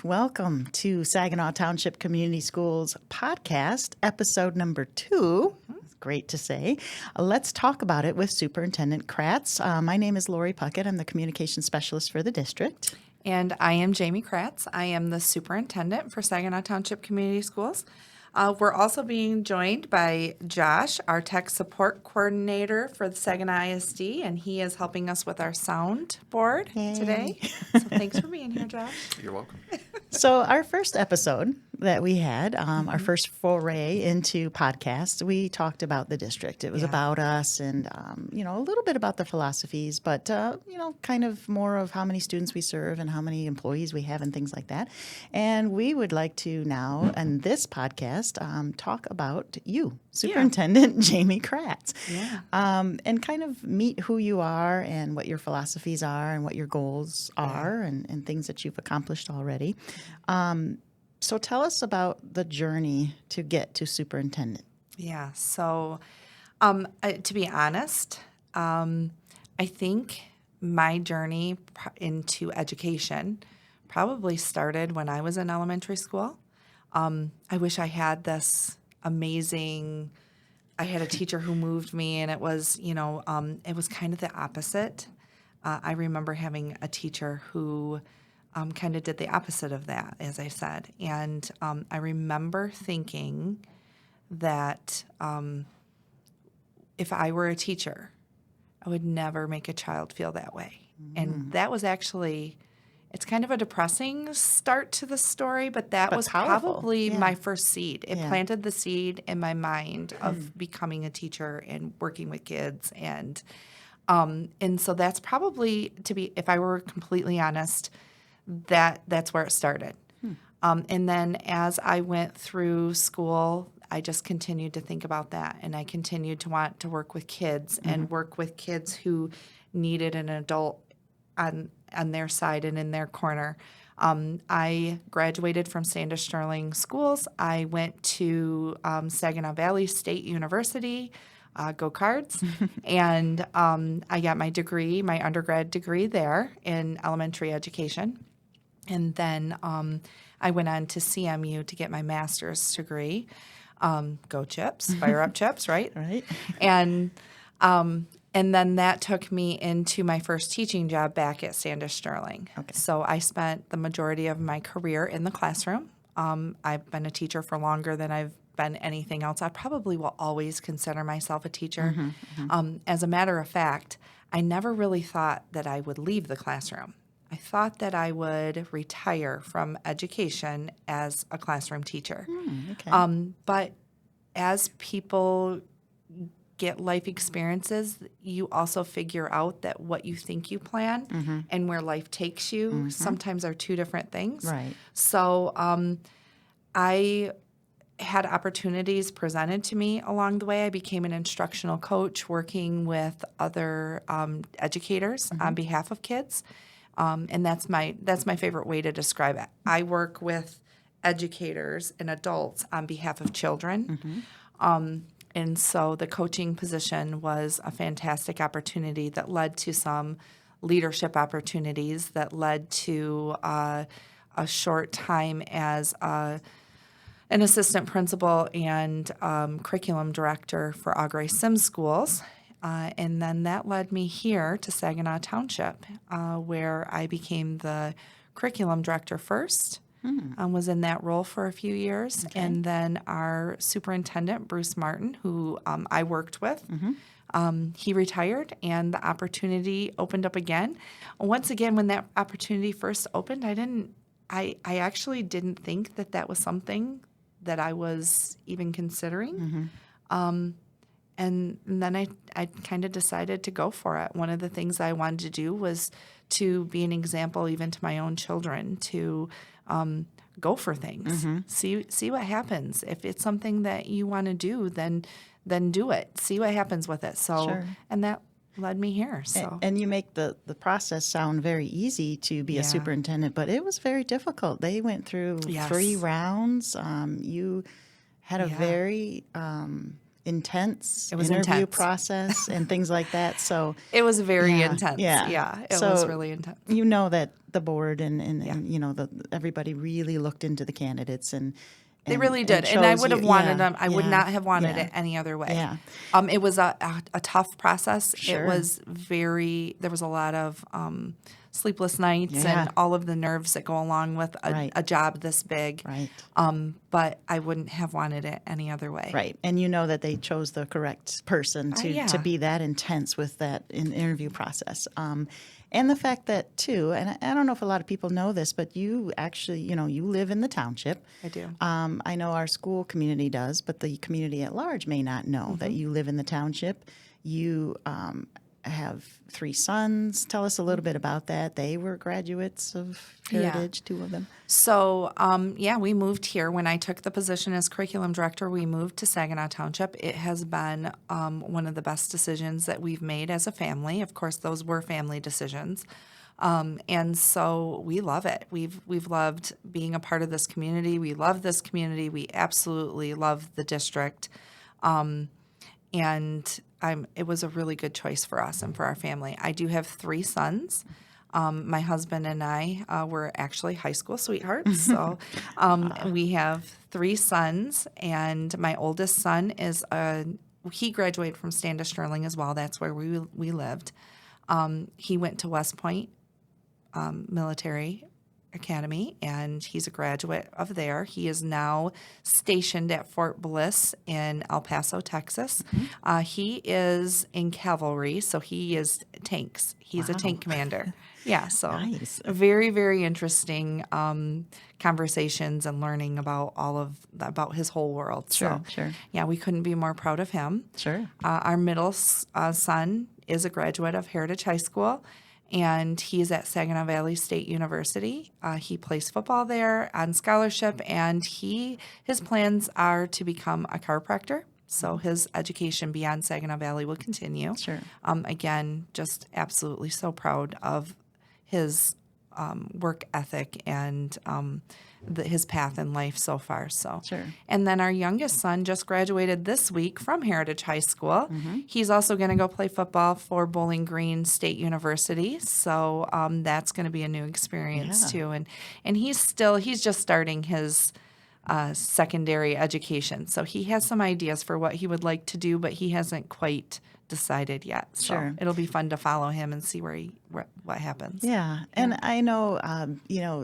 Welcome to Saginaw Township Community Schools podcast, episode number 2. It's great to say. Let's talk about it with Superintendent Kraatz. My name is Lori Puckett. I'm the communication specialist for the district. And I am Jamie Kraatz. I am the superintendent for Saginaw Township Community Schools. We're also being joined by Josh, our tech support coordinator for the Saginaw ISD, and he is helping us with our sound board today. So thanks for being here, Josh. You're welcome. So our first episode that we had, our first foray into podcasts, we talked about the district. It was about us and, a little bit about the philosophies, but, kind of more of how many students we serve and how many employees we have and things like that. And we would like to now, in this podcast, talk about you, Superintendent Jamie Kraatz, and kind of meet who you are and what your philosophies are and what your goals are and things that you've accomplished already. So tell us about the journey to get to superintendent. Yeah, so to be honest, I think my journey into education probably started when I was in elementary school. I wish I had this amazing, I had a teacher who moved me, and it was, it was kind of the opposite. I remember having a teacher who kind of did the opposite of that, as I said. And I remember thinking that if I were a teacher, I would never make a child feel that way. And that was actually, it's kind of a depressing start to the story, but that was powerful. Probably my first seed. It planted the seed in my mind of becoming a teacher and working with kids. And so that's probably, if I were completely honest, that's where it started. And then as I went through school, I just continued to think about that, and I continued to want to work with kids and work with kids who needed an adult on their side and in their corner. I graduated from Standish Sterling Schools. I went to Saginaw Valley State University, go Cards, and I got my degree, my undergrad degree there in elementary education. And then I went on to CMU to get my master's degree. Go Chips, fire up Chips, right? Right. And then that took me into my first teaching job back at Standish Sterling. Okay. So I spent the majority of my career in the classroom. I've been a teacher for longer than I've been anything else. I probably will always consider myself a teacher. As a matter of fact, I never really thought that I would leave the classroom. I thought that I would retire from education as a classroom teacher. Okay. But as people get life experiences, you also figure out that what you think you plan and where life takes you sometimes are two different things. Right. So I had opportunities presented to me along the way. I became an instructional coach working with other educators on behalf of kids. And that's my favorite way to describe it. I work with educators and adults on behalf of children. And so the coaching position was a fantastic opportunity that led to some leadership opportunities that led to a short time as an assistant principal and curriculum director for Augury Sims Schools. And then that led me here to Saginaw Township, where I became the curriculum director first, was in that role for a few years. Okay. And then our superintendent, Bruce Martin, who I worked with, he retired, and the opportunity opened up again. Once again, when that opportunity first opened, I actually didn't think that was something that I was even considering. And then I kind of decided to go for it. One of the things I wanted to do was to be an example even to my own children, to go for things, see what happens. If it's something that you want to do, then do it. See what happens with it. So, and that led me here. So, and you make the process sound very easy to be a superintendent, but it was very difficult. They went through 3 rounds. You had a very intense It was interview intense. process and things like that. So It was very yeah, intense. yeah. Yeah, it So was really intense. you know that the board and Yeah. you know, everybody really looked into the candidates They really and did. And I chose would you. have wanted Yeah, them. I would yeah, not have wanted yeah, it any other way. yeah. It was a tough process. It Sure. was there was a lot of sleepless nights Yeah. and all of the nerves that go along with Right. a job this big. Right. But I wouldn't have wanted it any other way. Right. And you know that they chose the correct person to Yeah. be that intense with that interview process. And the fact that, too, and I don't know if a lot of people know this, but you actually, you know, you live in the township. I do. I know our school community does, but the community at large may not know that you live in the township. You have 3 sons. Tell us a little bit about that. They were graduates of Heritage, 2 of them. So, we moved here. When I took the position as curriculum director, we moved to Saginaw Township. It has been one of the best decisions that we've made as a family. Of course, those were family decisions. And so we love it. We've loved being a part of this community. We love this community. We absolutely love the district. It was a really good choice for us and for our family. I do have 3 sons. My husband and I were actually high school sweethearts. So we have 3 sons, and my oldest son he graduated from Standish Sterling as well. That's where we lived. He went to West Point Military Academy, and he's a graduate of there. He is now stationed at Fort Bliss in El Paso, Texas. He is in cavalry, so he is tanks. He's a tank commander. Yeah, so Nice. very, very interesting conversations and learning about his whole world. Sure, So, sure. yeah, we couldn't be more proud of him. Sure. Our middle son is a graduate of Heritage High School, and he is at Saginaw Valley State University. He plays football there on scholarship, and his plans are to become a chiropractor. So his education beyond Saginaw Valley will continue. Sure. Again, just absolutely so proud of his work ethic and his path in life so far. So, Sure. And then our youngest son just graduated this week from Heritage High School. He's also going to go play football for Bowling Green State University. So that's going to be a new experience too. And he's just starting his secondary education. So he has some ideas for what he would like to do, but he hasn't quite decided yet. So Sure. it'll be fun to follow him and see what happens. Yeah, and I know,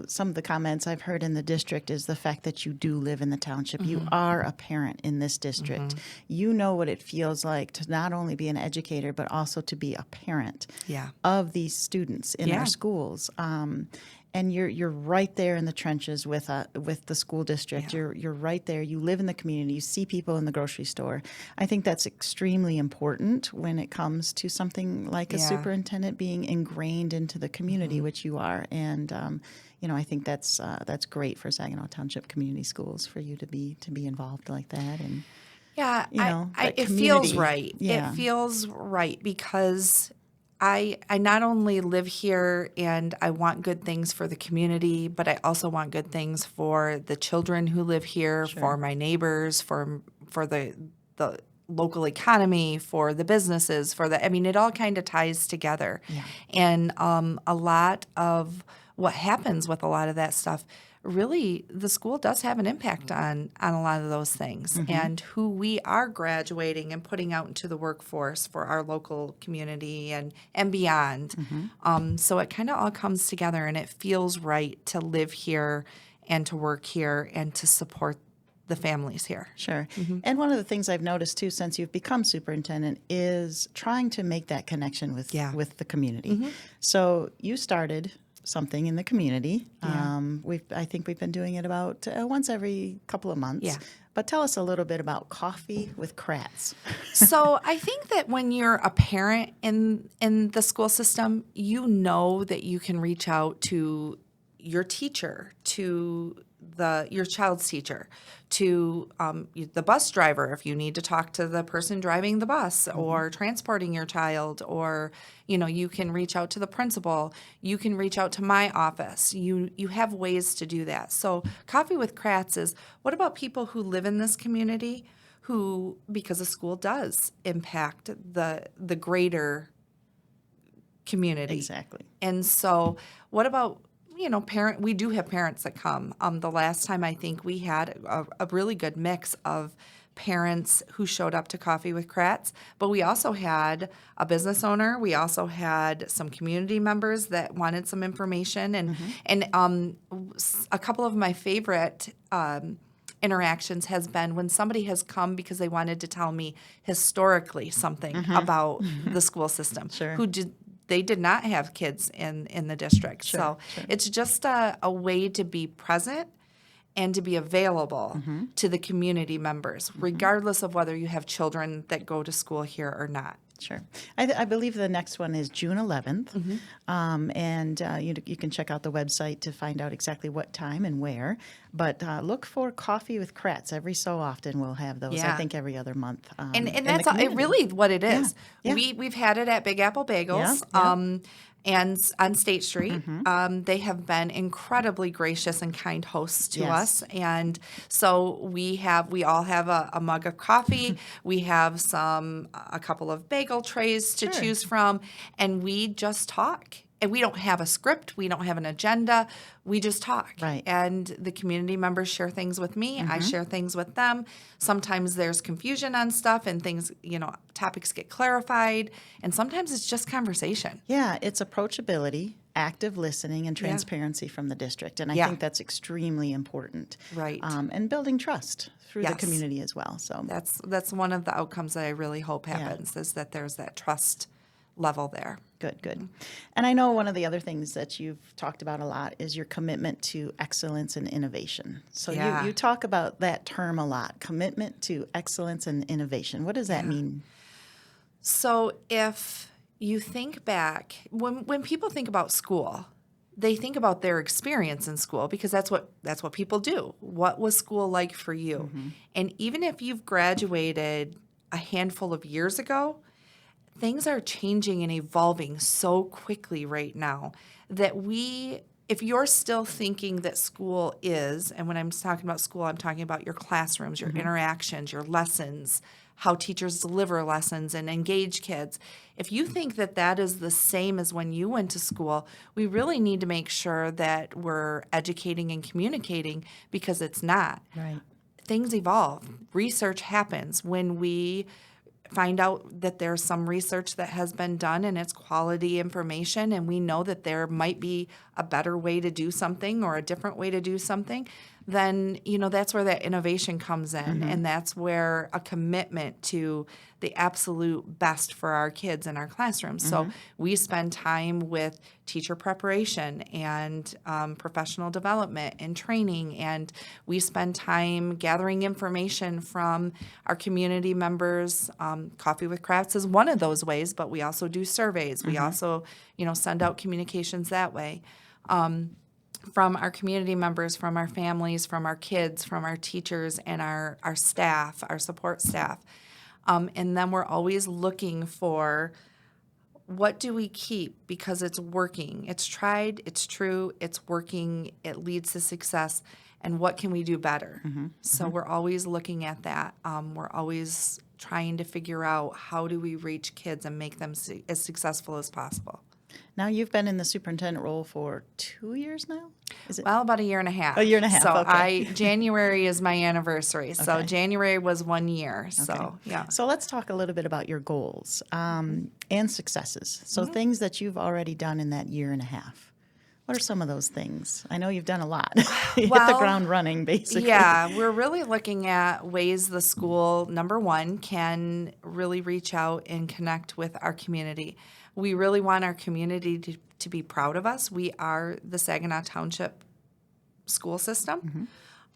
some of the comments I've heard in the district is the fact that you do live in the township. You are a parent in this district. You know what it feels like to not only be an educator, but also to be a parent of these students in our schools. And you're right there in the trenches with the school district. You're right there. You live in the community. You see people in the grocery store. I think that's extremely important when it comes to something like a superintendent being ingrained into the community, which you are. And I think that's great for Saginaw Township Community Schools for you to be involved like that. And It feels right. Yeah. It feels right because I not only live here and I want good things for the community, but I also want good things for the children who live here, for my neighbors, for the local economy, for the businesses, it all kind of ties together. Yeah. And a lot of what happens with a lot of that stuff, really, the school does have an impact on a lot of those things and who we are graduating and putting out into the workforce for our local community and beyond. So it kind of all comes together, and it feels right to live here and to work here and to support the families here. Sure. And one of the things I've noticed too since you've become superintendent is trying to make that connection with the community. So you started something in the community. I think we've been doing it about once every couple of months. Yeah. But tell us a little bit about Coffee with Kraatz. So I think that when you're a parent in the school system, you know that you can reach out to your teacher, to your child's teacher, to the bus driver if you need to talk to the person driving the bus or transporting your child, or you can reach out to the principal. You can reach out to my office. You have ways to do that. So Coffee with Kraatz is, what about people who live in this community who, because a school does impact the greater community. Exactly. And so what about, we do have parents that come. The last time I think we had a really good mix of parents who showed up to Coffee with Kraatz, but we also had a business owner. We also had some community members that wanted some information, and a couple of my favorite interactions has been when somebody has come because they wanted to tell me historically something about the school system. Sure. They did not have kids in the district. Sure. It's just a way to be present and to be available to the community members, regardless of whether you have children that go to school here or not. Sure. I believe the next one is June 11th. And you can check out the website to find out exactly what time and where. But look for Coffee with Kraatz. Every so often we'll have those, I Yeah. think every other month. And in that's the community. really what it is. Yeah. We've had it at Big Apple Bagels. Yeah. And on State Street. They have been incredibly gracious and kind hosts to Yes. us. And so we all have a mug of coffee. We have a couple of bagel trays to Sure. choose from, and we just talk. And we don't have a script. We don't have an agenda. We just talk. Right. And the community members share things with me. I share things with them. Sometimes there's confusion on stuff and things, topics get clarified. And sometimes it's just conversation. Yeah, it's approachability, active listening, and transparency from the district. And I Yeah. think that's extremely important. Right. And building trust through the Yes. community as well. So That's one of the outcomes that I really hope happens is that there's that trust level there. Good. And I know one of the other things that you've talked about a lot is your commitment to excellence and innovation. So Yeah. you talk about that term a lot, commitment to excellence and innovation. What does that mean? So if you think back, when people think about school, they think about their experience in school because that's what people do. What was school like for you? And even if you've graduated a handful of years ago, things are changing and evolving so quickly right now that if you're still thinking that school is, and when I'm talking about school, I'm talking about your classrooms, your interactions, your lessons, how teachers deliver lessons and engage kids. If you think that that is the same as when you went to school, we really need to make sure that we're educating and communicating because it's not. Right. Things evolve. Research happens when we find out that there's some research that has been done and it's quality information and we know that there might be a better way to do something or a different way to do something, then that's where that innovation comes in and that's where a commitment to the absolute best for our kids in our classrooms. So we spend time with teacher preparation and professional development and training, and we spend time gathering information from our community members. Coffee with Kraatz is one of those ways, but we also do surveys. We also, send out communications that way. From our community members, from our families, from our kids, from our teachers, and our staff, our support staff. And then we're always looking for what do we keep because it's working. It's tried, it's true, it's working, it leads to success, and what can we do better? So we're always looking at that. We're always trying to figure out how do we reach kids and make them as successful as possible. Now you've been in the superintendent role for 2 years now? Is it? Well, about a year and a half. A year and a half, So okay. January is my anniversary. So Okay. January was 1 year. So, yeah. So let's talk a little bit about your goals and successes. So things that you've already done in that year and a half. What are some of those things? I know you've done a lot. You hit the Well, ground running, basically. Yeah, we're really looking at ways the school, number one, can really reach out and connect with our community. We really want our community to be proud of us. We are the Saginaw Township school system.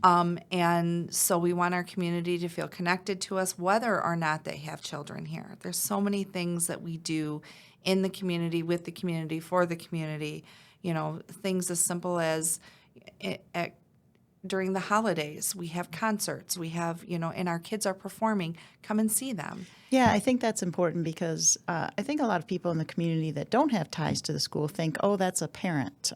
And so we want our community to feel connected to us, whether or not they have children here. There's so many things that we do in the community, with the community, for the community. Things as simple as during the holidays, we have concerts, we have, and our kids are performing. Come and see them. Yeah, I think that's important because I think a lot of people in the community that don't have ties to the school think, oh, that's a parent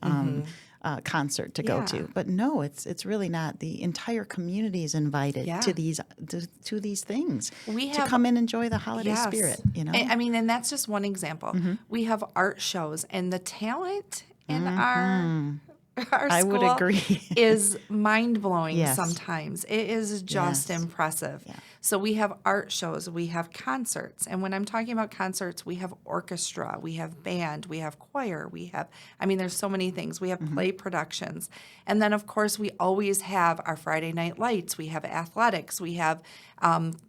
concert to go to. But no, it's really not. The entire community is invited to these things to come and enjoy the holiday spirit. You know, I mean, and that's just one example. We have art shows, and the talent in our I school would agree. is mind-blowing Yes. sometimes. It is just impressive. Yeah. So we have art shows, we have concerts. And when I'm talking about concerts, we have orchestra, we have band, we have choir, there's so many things. We have play productions. And then, of course, we always have our Friday night lights. We have athletics. We have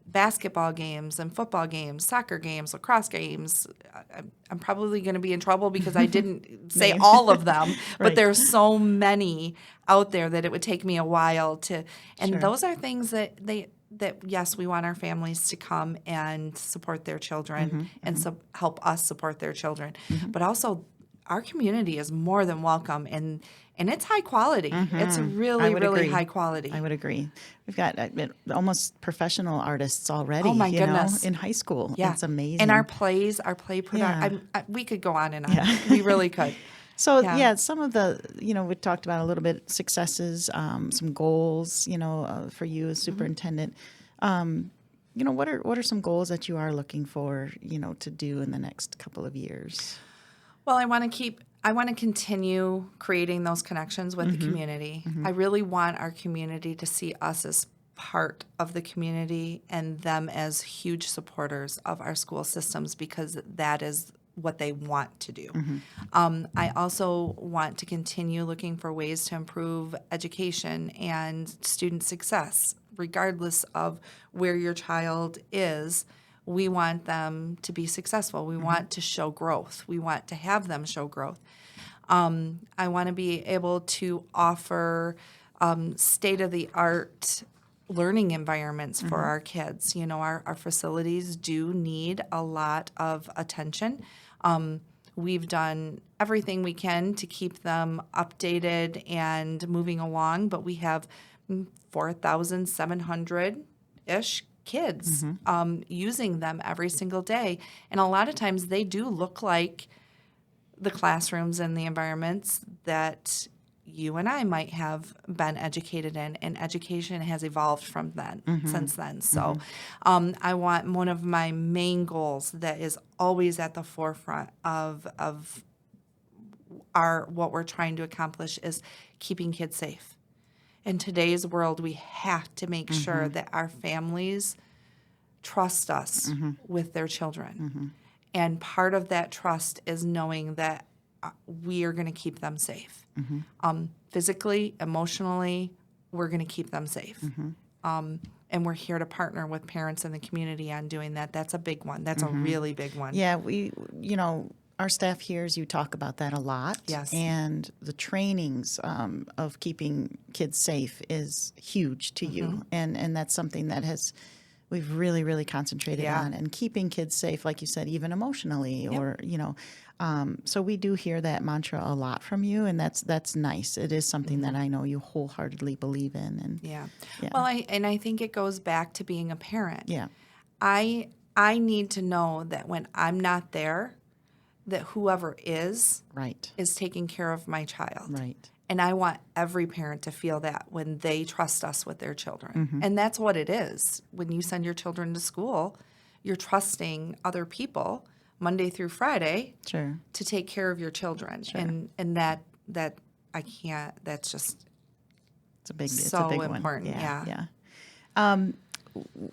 basketball games and football games, soccer games, lacrosse games. I'm probably going to be in trouble because I didn't say all of them, but there's so many out there that it would take me a while to. And those are things that yes, we want our families to come and support their children and help us support their children, but also our community is more than welcome, and it's high quality. It's really, really high quality. I would agree. We've got almost professional artists already. Oh my goodness! In high school, Yeah, it's amazing. And our play production. We could go on and on. Yeah. We really could. So some of the we talked about a little bit successes, some goals, for you as superintendent. What are some goals that you are looking for, to do in the next couple of years? Well, I want to continue creating those connections with the community. I really want our community to see us as part of the community and them as huge supporters of our school systems, because that is what they want to do. I also want to continue looking for ways to improve education and student success, regardless of where your child is. We want them to be successful. We want to show growth. We want to have them show growth. I want to be able to offer state-of-the-art learning environments for our kids. Our facilities do need a lot of attention. We've done everything we can to keep them updated and moving along, but we have 4,700-ish kids using them every single day. And a lot of times they do look like the classrooms and the environments that you and I might have been educated in, and education has evolved from since then. So I want, one of my main goals that is always at the forefront of what we're trying to accomplish is keeping kids safe. In today's world, we have to make sure that our families trust us with their children. And part of that trust is knowing that we are going to keep them safe. Physically, emotionally, we're going to keep them safe. And we're here to partner with parents in the community on doing that. That's a big one. That's a really big one. Yeah, our staff hears you talk about that a lot. Yes. And the trainings of keeping kids safe is huge to you. And that's something that we've really, really concentrated on. And keeping kids safe, like you said, even emotionally or, so we do hear that mantra a lot from you, and that's nice. It is something that I know you wholeheartedly believe in. And Well, I think it goes back to being a parent. Yeah. I need to know that when I'm not there, that whoever is taking care of my child. Right. And I want every parent to feel that when they trust us with their children. And that's what it is. When you send your children to school, you're trusting other people Monday through Friday to take care of your children. And that I can't, that's just it's a big important. One. Yeah.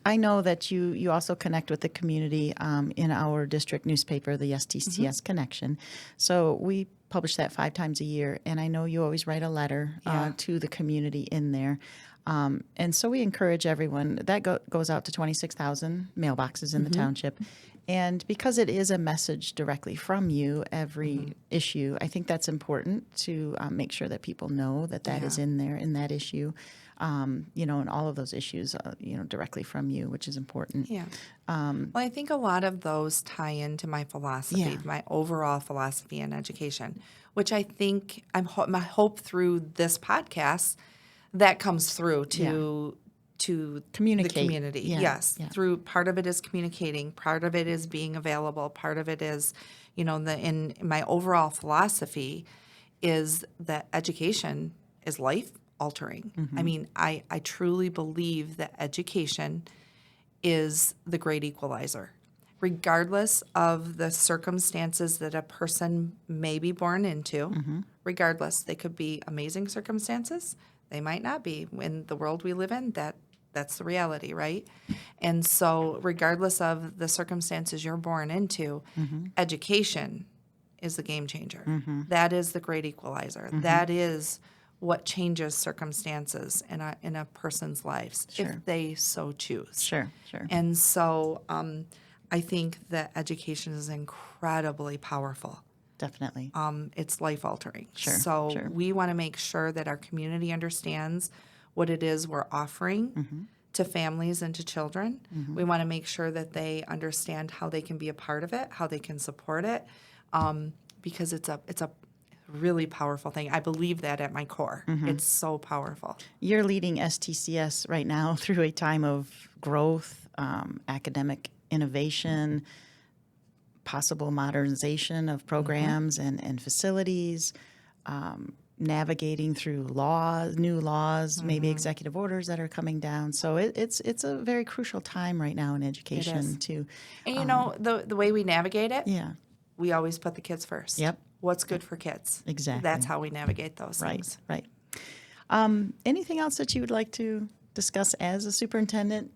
I know that you also connect with the community in our district newspaper, the STCS Connection. So we publish that 5 times a year, and I know you always write a letter to the community in there. And so we encourage everyone. That goes out to 26,000 mailboxes in the township. And because it is a message directly from you, every issue, I think that's important to make sure that people know that is in there, in that issue. And all of those issues, directly from you, which is important. Yeah. Well, I think a lot of those tie into my philosophy, my overall philosophy in education, which I think my hope through this podcast that comes through to communicate. The community. Yes. Through part of it is communicating, part of it is being available, part of it is, in my overall philosophy is that education is life altering. I mean, I truly believe that education is the great equalizer. Regardless of the circumstances that a person may be born into, regardless, they could be amazing circumstances. They might not be. In the world we live in, that's the reality, right? And so regardless of the circumstances you're born into, education is the game changer. That is the great equalizer. That is what changes circumstances in a person's lives if they so choose. Sure. And so I think that education is incredibly powerful. Definitely. It's life altering. Sure. We want to make sure that our community understands what it is we're offering to families and to children. We want to make sure that they understand how they can be a part of it, how they can support it, because it's a really powerful thing. I believe that at my core. It's so powerful. You're leading STCS right now through a time of growth, academic innovation, possible modernization of programs and facilities, navigating through new laws, maybe executive orders that are coming down. So it's a very crucial time right now in education too. And you know, the way we navigate it, Yeah. we always put the kids first. Yep. What's good for kids. Exactly. That's how we navigate those things. Right. Anything else that you would like to discuss as a superintendent?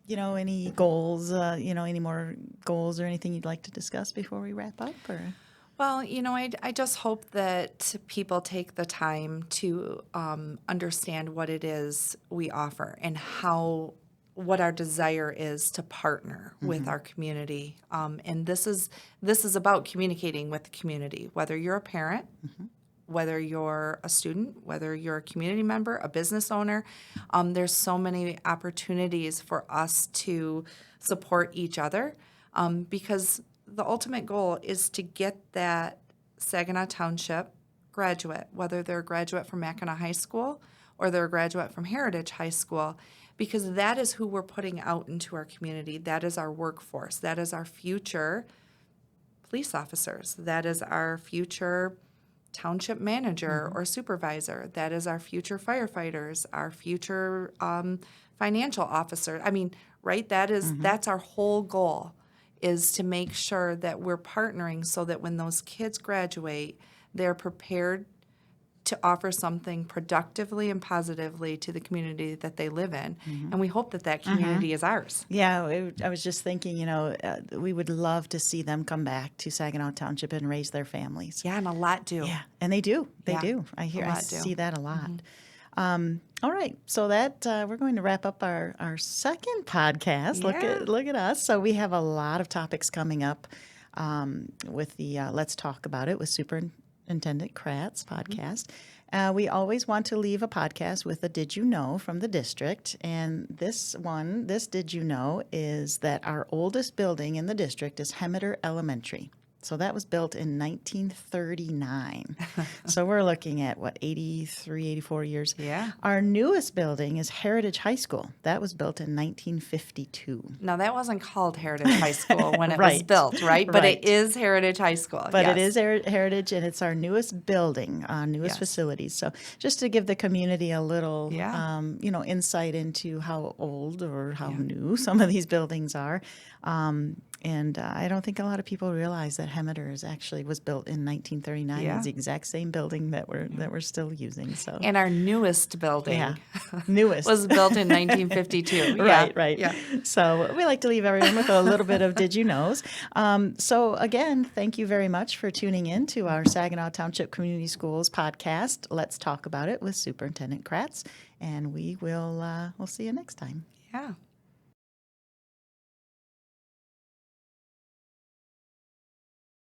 Any goals, any more goals or anything you'd like to discuss before we wrap up? Or? Well, I just hope that people take the time to understand what it is we offer and what our desire is to partner with our community. And this is about communicating with the community, whether you're a parent, whether you're a student, whether you're a community member, a business owner. There's so many opportunities for us to support each other because the ultimate goal is to get that Saginaw Township graduate, whether they're a graduate from Mackinac High School or they're a graduate from Heritage High School, because that is who we're putting out into our community. That is our workforce. That is our future police officers. That is our future township manager or supervisor. That is our future firefighters, our future financial officer. I mean, right? That's our whole goal, is to make sure that we're partnering so that when those kids graduate, they're prepared to offer something productively and positively to the community that they live in. And we hope that community is ours. Yeah, I was just thinking, we would love to see them come back to Saginaw Township and raise their families. Yeah, and a lot do. Yeah, and they do. They Yeah, do. I see that a lot. All right, so we're going to wrap up our second podcast. Yeah. Look at us. So we have a lot of topics coming up with the Let's Talk About It with Superintendent Kraatz podcast. We always want to leave a podcast with a Did You Know from the district. And this Did You Know is that our oldest building in the district is Hemeter Elementary. So that was built in 1939. So we're looking at, 83, 84 years? Yeah. Our newest building is Heritage High School. That was built in 1952. Now, that wasn't called Heritage High School when it was Right. built, right? But Right. it is Heritage High School. But yes. it is Heritage, and it's our newest building, newest Yes. facilities. So just to give the community a little, Yeah. insight into how old or how new some of these buildings are. And I don't think a lot of people realize that Hemeter was built in 1939. Yeah. It's the exact same building that we're still using. So And our newest building newest was built in 1952. Right. Yeah. So we like to leave everyone with a little bit of Did You Knows. So again, thank you very much for tuning in to our Saginaw Township Community Schools podcast. Let's talk about it with Superintendent Kraatz, and we'll see you next time. Yeah.